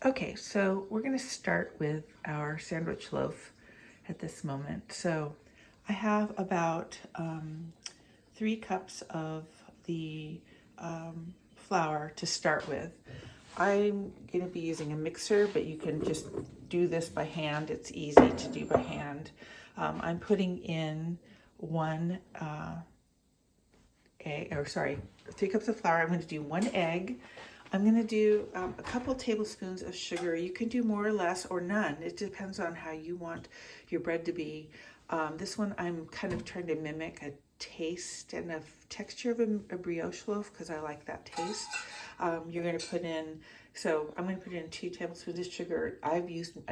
Okay, so we're going to start with our sandwich loaf at this moment. So I have about 3 cups of the flour to start with. I'm going to be using a mixer, but you can just do this by hand. It's easy to do by hand. I'm putting in 3 cups of flour. I'm going to do 1 egg. I'm going to do a couple tablespoons of sugar. You can do more or less or none. It depends on how you want your bread to be. This one I'm kind of trying to mimic a taste and a texture of a brioche loaf because I like that taste. You're going to put in, so I'm going to put in 2 tablespoons of sugar. I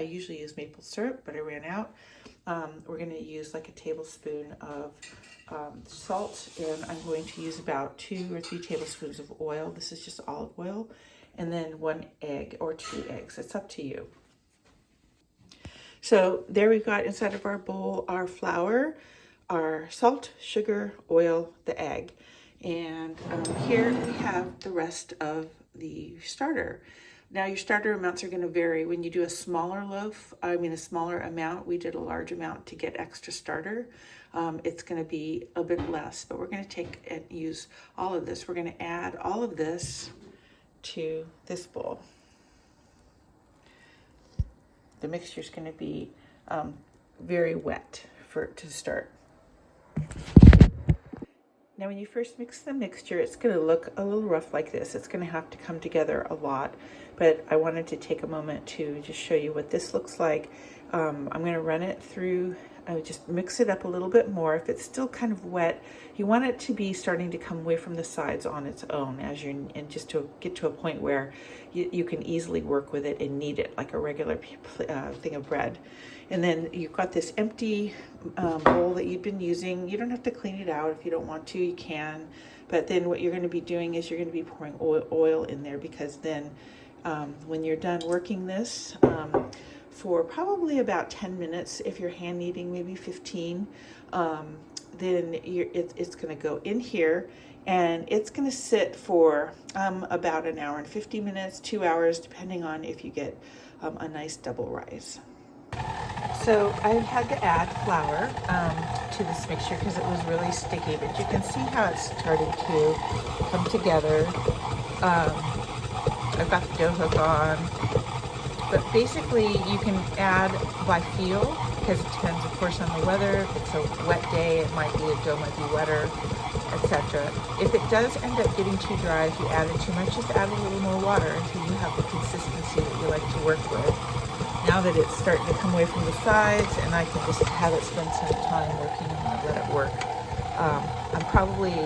usually use maple syrup, but I ran out. We're going to use like a tablespoon of salt, and I'm going to use about 2 or 3 tablespoons of oil. This is just olive oil, and then 1 egg or 2 eggs. It's up to you. So there we've got inside of our bowl our flour, our salt, sugar, oil, the egg. And here we have the rest of the starter. Now your starter amounts are going to vary. When you do a smaller loaf, a smaller amount, we did a large amount to get extra starter. It's going to be a bit less, but we're going to take and use all of this. We're going to add all of this to this bowl. The mixture is going to be very wet to start. Now when you first mix the mixture, it's going to look a little rough like this. It's going to have to come together a lot, but I wanted to take a moment to just show you what this looks like. I'm going to run it through. I would just mix it up a little bit more. If it's still kind of wet, you want it to be starting to come away from the sides on its own and just to get to a point where you can easily work with it and knead it like a regular thing of bread. And then you've got this empty bowl that you've been using. You don't have to clean it out. If you don't want to, you can. But then what you're going to be doing is you're going to be pouring oil in there, because then when you're done working this, for probably about 10 minutes, if you're hand kneading, maybe 15, then it's going to go in here, and it's going to sit for about an hour and 50 minutes, 2 hours, depending on if you get a nice double rise. So I had to add flour to this mixture because it was really sticky, but you can see how it's starting to come together. I've got the dough hook on. But basically, you can add by feel, because it depends, of course, on the weather. If it's a wet day, the dough might be wetter, etc. If it does end up getting too dry, if you added too much, just add a little more water until you have the consistency that you like to work with. Now that it's starting to come away from the sides, and I can just have it spend some time working and let it work. I'm probably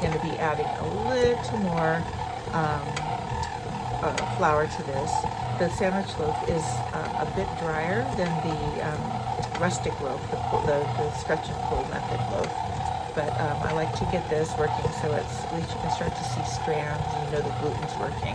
going to be adding a little more flour to this. The sandwich loaf is a bit drier than the rustic loaf, the stretch and pull method loaf. But I like to get this working so at least you can start to see strands and you know the gluten's working.